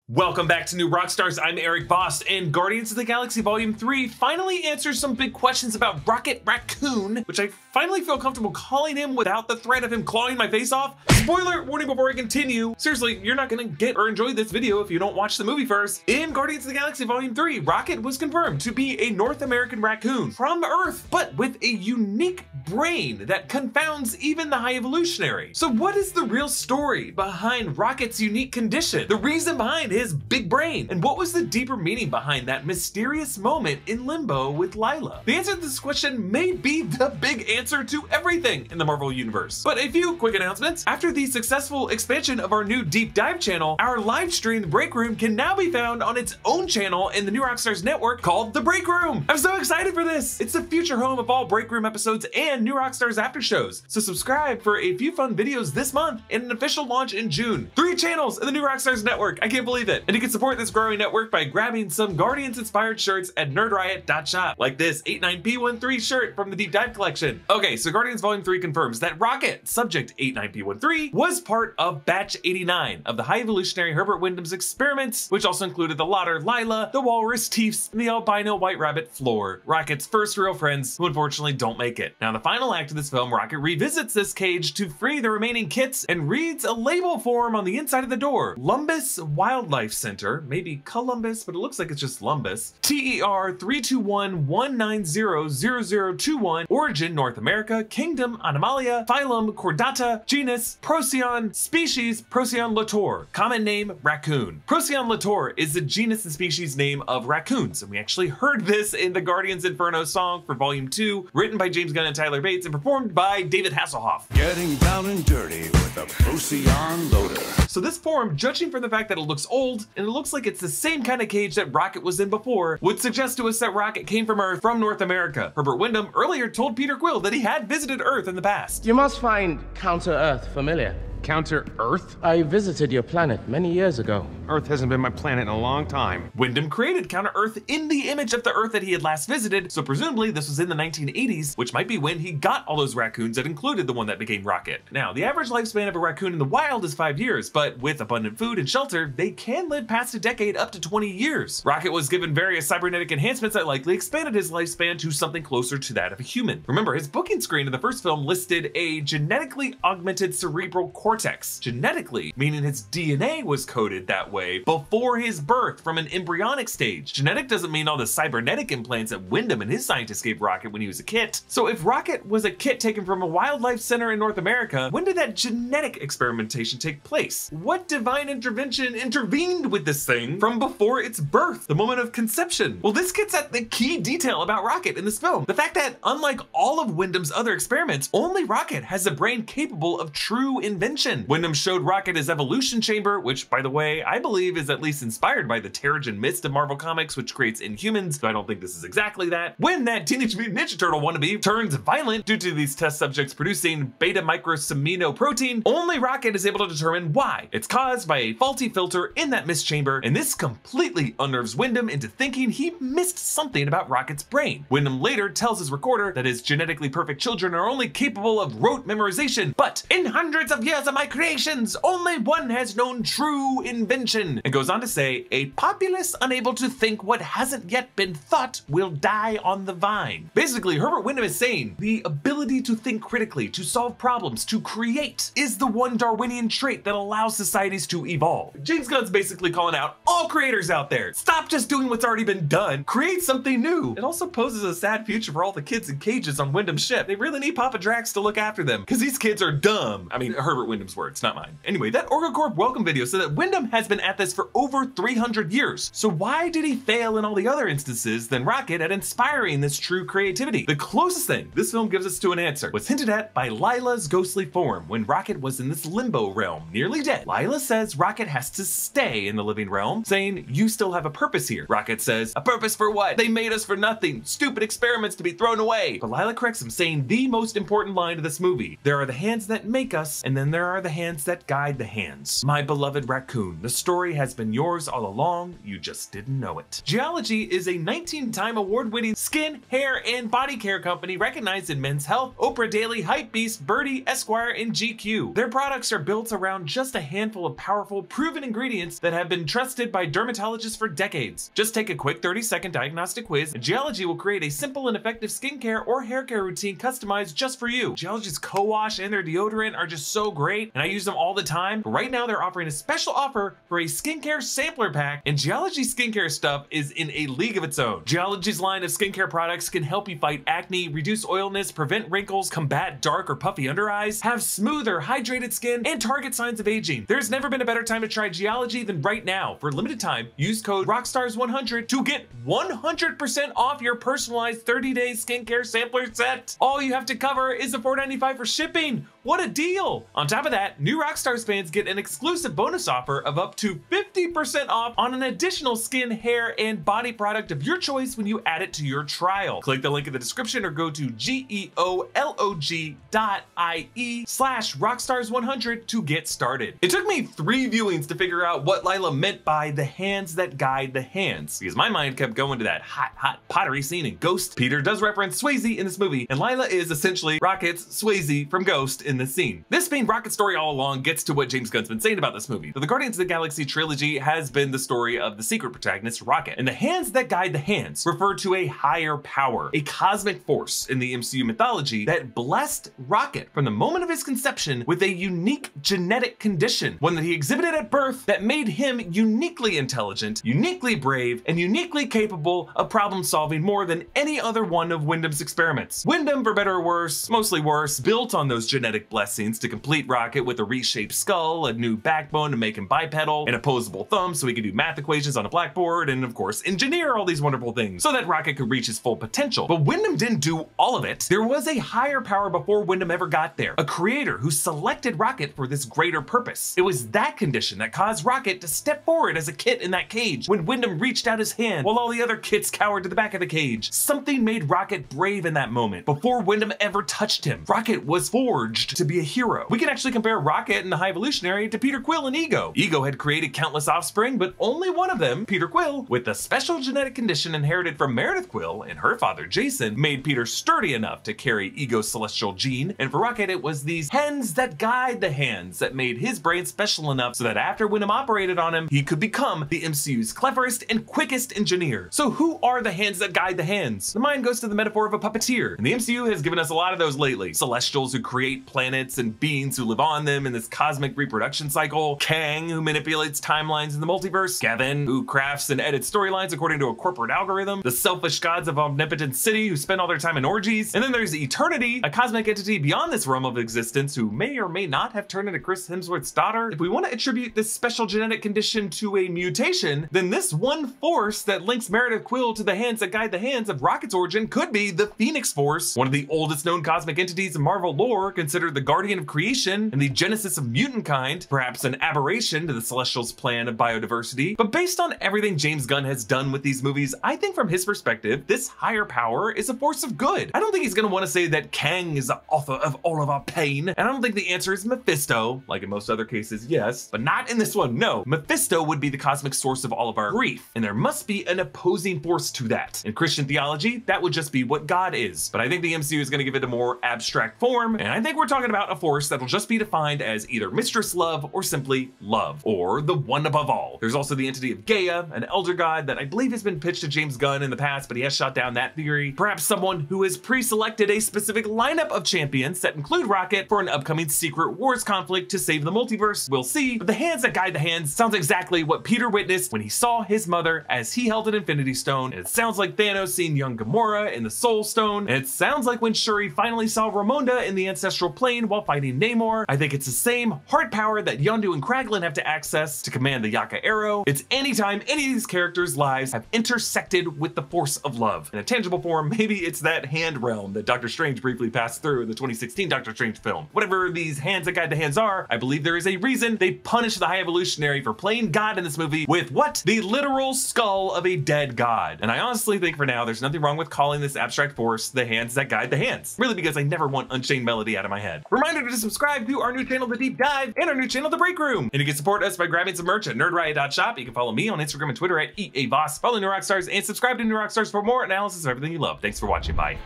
Welcome back to New Rockstars. I'm Erik Voss, and Guardians of the Galaxy Volume 3 finally answers some big questions about Rocket Raccoon, which I finally feel comfortable calling him without the threat of him clawing my face off. Spoiler warning before I continue. Seriously, you're not gonna get or enjoy this video if you don't watch the movie first. In Guardians of the Galaxy Volume 3, Rocket was confirmed to be a North American raccoon from Earth, but with a unique brain that confounds even the High Evolutionary. So what is the real story behind Rocket's unique condition? The reason behind his big brain? And what was the deeper meaning behind that mysterious moment in limbo with Lila? The answer to this question may be the big answer to everything in the Marvel Universe. But a few quick announcements. After the successful expansion of our new deep dive channel, our live stream, The Break Room, can now be found on its own channel in the New Rockstars network called The Break Room. I'm so excited for this. It's the future home of all Break Room episodes and New Rockstars after shows. So subscribe for a few fun videos this month and an official launch in June. 3 channels in the New Rockstars network. I can't believe it. And you can support this growing network by grabbing some Guardians inspired shirts at nerdriot.shop, like this 89P13 shirt from the Deep Dive collection. Okay, so Guardians Volume 3 confirms that Rocket, subject 89P13, was part of Batch 89 of the High Evolutionary Herbert Wyndham's experiments, which also included the Lauder Lila, the Walrus Teefs, and the albino White Rabbit Floor, Rocket's first real friends who unfortunately don't make it. Now, in the final act of this film, Rocket revisits this cage to free the remaining kits and reads a label for him on the inside of the door. Lumbus Wildlife Center, maybe Columbus, but it looks like it's just Lumbus. TER 321-190-0021, origin North America, kingdom Animalia, phylum Chordata, genus Procyon, species Procyon lator, common name raccoon. Procyon lator is the genus and species name of raccoons, and we actually heard this in the Guardians Inferno song for Volume 2, written by James Gunn and Tyler Bates and performed by David Hasselhoff. Getting down and dirty with a Procyon loader. So this form, judging from the fact that it looks old and it looks like it's the same kind of cage that Rocket was in before, would suggest to us that Rocket came from Earth, from North America. Herbert Wyndham earlier told Peter Quill that he had visited Earth in the past. You must find Counter-Earth familiar. Counter-Earth? I visited your planet many years ago. Earth hasn't been my planet in a long time. Wyndham created Counter-Earth in the image of the Earth that he had last visited, so presumably this was in the 1980s, which might be when he got all those raccoons that included the one that became Rocket. Now, the average lifespan of a raccoon in the wild is 5 years, but with abundant food and shelter, they can live past a decade up to 20 years. Rocket was given various cybernetic enhancements that likely expanded his lifespan to something closer to that of a human. Remember, his booking screen in the first film listed a genetically augmented cerebral cortex. Genetically, meaning his DNA was coded that way before his birth from an embryonic stage. Genetic doesn't mean all the cybernetic implants that Wyndham and his scientists gave Rocket when he was a kit. So if Rocket was a kit taken from a wildlife center in North America, when did that genetic experimentation take place? What divine intervention intervened with this thing from before its birth, the moment of conception? Well, this gets at the key detail about Rocket in this film. The fact that, unlike all of Wyndham's other experiments, only Rocket has a brain capable of true invention. Wyndham showed Rocket his evolution chamber, which, by the way, I believe is at least inspired by the Terrigen Mist of Marvel Comics, which creates Inhumans, but I don't think this is exactly that. When that Teenage Mutant Ninja Turtle wannabe turns violent due to these test subjects producing beta-microseminoprotein, only Rocket is able to determine why. It's caused by a faulty filter in that mist chamber, and this completely unnerves Wyndham into thinking he missed something about Rocket's brain. Wyndham later tells his recorder that his genetically perfect children are only capable of rote memorization, but in hundreds of years of my creations, only one has known true invention. And goes on to say, a populace unable to think what hasn't yet been thought will die on the vine. Basically, Herbert Wyndham is saying the ability to think critically, to solve problems, to create is the one Darwinian trait that allows societies to evolve. James Gunn's basically calling out all creators out there. Stop just doing what's already been done. Create something new. It also poses a sad future for all the kids in cages on Wyndham's ship. They really need Papa Drax to look after them because these kids are dumb. I mean, Herbert Wyndham's words, not mine. Anyway, that OrgoCorp welcome video said that Wyndham has been at this for over 300 years. So why did he fail in all the other instances than Rocket at inspiring this true creativity? The closest thing this film gives us to an answer was hinted at by Lila's ghostly form when Rocket was in this limbo realm, nearly dead. Lila says Rocket has to stay in the living realm, saying, "You still have a purpose here." Rocket says, "A purpose for what? They made us for nothing. Stupid experiments to be thrown away." But Lila corrects him, saying the most important line of this movie: "There are the hands that make us, and then there there are the hands that guide the hands. My beloved Raccoon, the story has been yours all along, you just didn't know it. Geology is a 19-time award-winning skin, hair, and body care company recognized in Men's Health, Oprah Daily, Hypebeast, Birdie, Esquire, and GQ. Their products are built around just a handful of powerful, proven ingredients that have been trusted by dermatologists for decades. Just take a quick 30-second diagnostic quiz, and Geology will create a simple and effective skincare or hair care routine customized just for you. Geology's co-wash and their deodorant are just so great, and I use them all the time. But right now, they're offering a special offer for a skincare sampler pack, and Geology skincare stuff is in a league of its own. Geology's line of skincare products can help you fight acne, reduce oiliness, prevent wrinkles, combat dark or puffy under eyes, have smoother, hydrated skin, and target signs of aging. There's never been a better time to try Geology than right now. For a limited time, use code Rockstars100 to get 100% off your personalized 30-day skincare sampler set. All you have to cover is the $4.95 for shipping. What a deal! On top of that, new Rockstars fans get an exclusive bonus offer of up to 50% off on an additional skin, hair, and body product of your choice when you add it to your trial. Click the link in the description or go to geolog.ie/Rockstars100 to get started. It took me 3 viewings to figure out what Lila meant by the hands that guide the hands, because my mind kept going to that hot pottery scene in Ghost. Peter does reference Swayze in this movie, and Lila is essentially Rocket's Swayze from Ghost in this scene. This being Rocket's story all along gets to what James Gunn's been saying about this movie. So the Guardians of the Galaxy trilogy has been the story of the secret protagonist Rocket, and the hands that guide the hands refer to a higher power, a cosmic force in the MCU mythology that blessed Rocket from the moment of his conception with a unique genetic condition, one that he exhibited at birth that made him uniquely intelligent, uniquely brave, and uniquely capable of problem solving more than any other one of Wyndham's experiments. Wyndham, for better or worse, mostly worse, built on those genetic blessings to complete Rocket with a reshaped skull, a new backbone to make him bipedal, an opposable thumb so he could do math equations on a blackboard, and of course engineer all these wonderful things so that Rocket could reach his full potential. But Wyndham didn't do all of it. There was a higher power before Wyndham ever got there, a creator who selected Rocket for this greater purpose. It was that condition that caused Rocket to step forward as a kit in that cage when Wyndham reached out his hand while all the other kits cowered to the back of the cage. Something made Rocket brave in that moment. Before Wyndham ever touched him, Rocket was forged to be a hero. We can actually compare Rocket and the High Evolutionary to Peter Quill and Ego. Ego had created countless offspring, but only one of them, Peter Quill, with a special genetic condition inherited from Meredith Quill and her father Jason, made Peter sturdy enough to carry Ego's celestial gene. And for Rocket, it was these hands that guide the hands that made his brain special enough so that after Wyndham operated on him, he could become the MCU's cleverest and quickest engineer. So who are the hands that guide the hands? The mind goes to the metaphor of a puppeteer, and the MCU has given us a lot of those lately. Celestials who create planets and beings who live on them in this cosmic reproduction cycle, Kang who manipulates timelines in the multiverse, Kevin who crafts and edits storylines according to a corporate algorithm, the selfish gods of Omnipotent City who spend all their time in orgies, and then there's Eternity, a cosmic entity beyond this realm of existence who may or may not have turned into Chris Hemsworth's daughter. If we want to attribute this special genetic condition to a mutation, then this one force that links Meredith Quill to the hands that guide the hands of Rocket's origin could be the Phoenix Force, one of the oldest known cosmic entities in Marvel lore, considered the guardian of creation and the genesis of mutant kind, perhaps an aberration to the Celestials' plan of biodiversity. But based on everything James Gunn has done with these movies, I think from his perspective, this higher power is a force of good. I don't think he's gonna want to say that Kang is the author of all of our pain, and I don't think the answer is Mephisto, like in most other cases, yes, but not in this one, no. Mephisto would be the cosmic source of all of our grief, and there must be an opposing force to that. In Christian theology, that would just be what God is, but I think the MCU is gonna give it a more abstract form, and I think we're talking about a force that'll just be defined as either Mistress Love or simply love, or the one above all. There's also the entity of Gaia, an elder god that I believe has been pitched to James Gunn in the past, but he has shot down that theory. Perhaps someone who has pre-selected a specific lineup of champions that include Rocket for an upcoming Secret Wars conflict to save the multiverse. We'll see, but the hands that guide the hands sounds exactly what Peter witnessed when he saw his mother as he held an Infinity Stone. And it sounds like Thanos seeing young Gamora in the Soul Stone. And it sounds like when Shuri finally saw Ramonda in the Ancestral Plane while fighting Namor. I think it's the same heart power that Yondu and Kraglin have to access to command the Yaka Arrow. It's anytime any of these characters' lives have intersected with the force of love. In a tangible form, maybe it's that hand realm that Doctor Strange briefly passed through in the 2016 Doctor Strange film. Whatever these hands that guide the hands are, I believe there is a reason they punished the High Evolutionary for playing God in this movie with what? The literal skull of a dead god. And I honestly think for now, there's nothing wrong with calling this abstract force the hands that guide the hands. Really, because I never want Unchained Melody out of my head. bad. Reminder to subscribe to our new channel, The Deep Dive, and our new channel, The Break Room. And you can support us by grabbing some merch at nerdriot.shop. You can follow me on Instagram and Twitter at Erik Voss. Follow New Rockstars and subscribe to New Rockstars for more analysis of everything you love. Thanks for watching. Bye.